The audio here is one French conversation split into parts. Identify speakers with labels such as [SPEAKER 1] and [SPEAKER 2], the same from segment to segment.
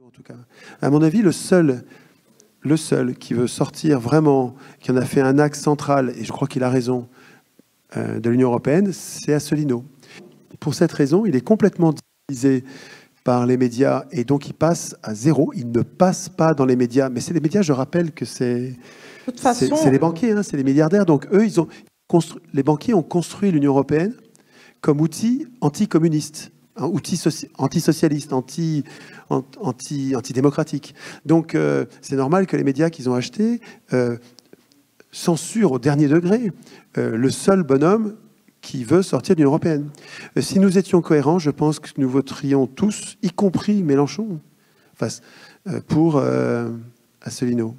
[SPEAKER 1] En tout cas, à mon avis, le seul qui veut sortir vraiment, qui en a fait un axe central, et je crois qu'il a raison, de l'Union européenne, c'est Asselineau. Pour cette raison, il est complètement divisé par les médias et donc il passe à zéro. Il ne passe pas dans les médias. Mais c'est les médias, je rappelle que c'est les banquiers, hein, c'est les milliardaires. Donc eux, les banquiers ont construit l'Union européenne comme outil anticommuniste, un outil antisocialiste, antidémocratique. Donc c'est normal que les médias qu'ils ont achetés censurent au dernier degré le seul bonhomme qui veut sortir de l'Union européenne. Si nous étions cohérents, je pense que nous voterions tous, y compris Mélenchon, pour Asselineau.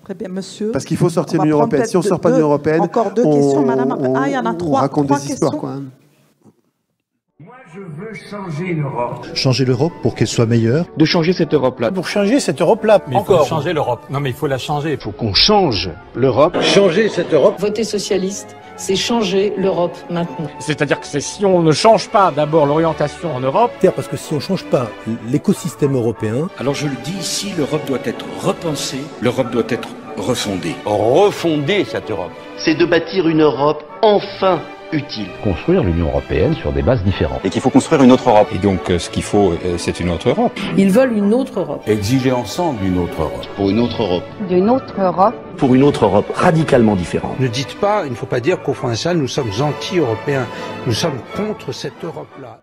[SPEAKER 2] Très bien, monsieur.
[SPEAKER 1] Parce qu'il faut sortir de l'Union européenne. Si on ne sort pas de l'Union européenne,
[SPEAKER 2] encore deux questions, madame. Il y en a trois.
[SPEAKER 1] On raconte
[SPEAKER 2] trois
[SPEAKER 1] des histoires,
[SPEAKER 2] questions.
[SPEAKER 1] quoi.
[SPEAKER 3] Moi, je veux changer l'Europe.
[SPEAKER 4] Changer l'Europe pour qu'elle soit meilleure.
[SPEAKER 5] De changer cette Europe-là.
[SPEAKER 6] Pour changer cette Europe-là.
[SPEAKER 7] Mais encore. Il faut changer l'Europe. Non, mais il faut la changer.
[SPEAKER 5] Il faut qu'on change l'Europe.
[SPEAKER 6] Changer cette Europe.
[SPEAKER 8] Voter socialiste, c'est changer l'Europe maintenant.
[SPEAKER 7] C'est-à-dire que si on ne change pas d'abord l'orientation en Europe...
[SPEAKER 9] Parce que si on ne change pas l'écosystème européen...
[SPEAKER 10] Alors je le dis ici, l'Europe doit être repensée, l'Europe doit être refondée.
[SPEAKER 5] Refonder cette Europe.
[SPEAKER 11] C'est de bâtir une Europe enfin utile.
[SPEAKER 12] Construire l'Union européenne sur des bases différentes.
[SPEAKER 13] Et qu'il faut construire une autre Europe. Et donc ce qu'il faut, c'est une autre Europe.
[SPEAKER 8] Ils veulent une autre Europe.
[SPEAKER 10] Exiger ensemble une autre Europe.
[SPEAKER 11] Pour une autre Europe.
[SPEAKER 14] D'une autre Europe.
[SPEAKER 11] Pour une autre Europe radicalement différente.
[SPEAKER 6] Ne dites pas, il ne faut pas dire qu'au fond de ça, nous sommes anti-européens. Nous sommes contre cette Europe-là.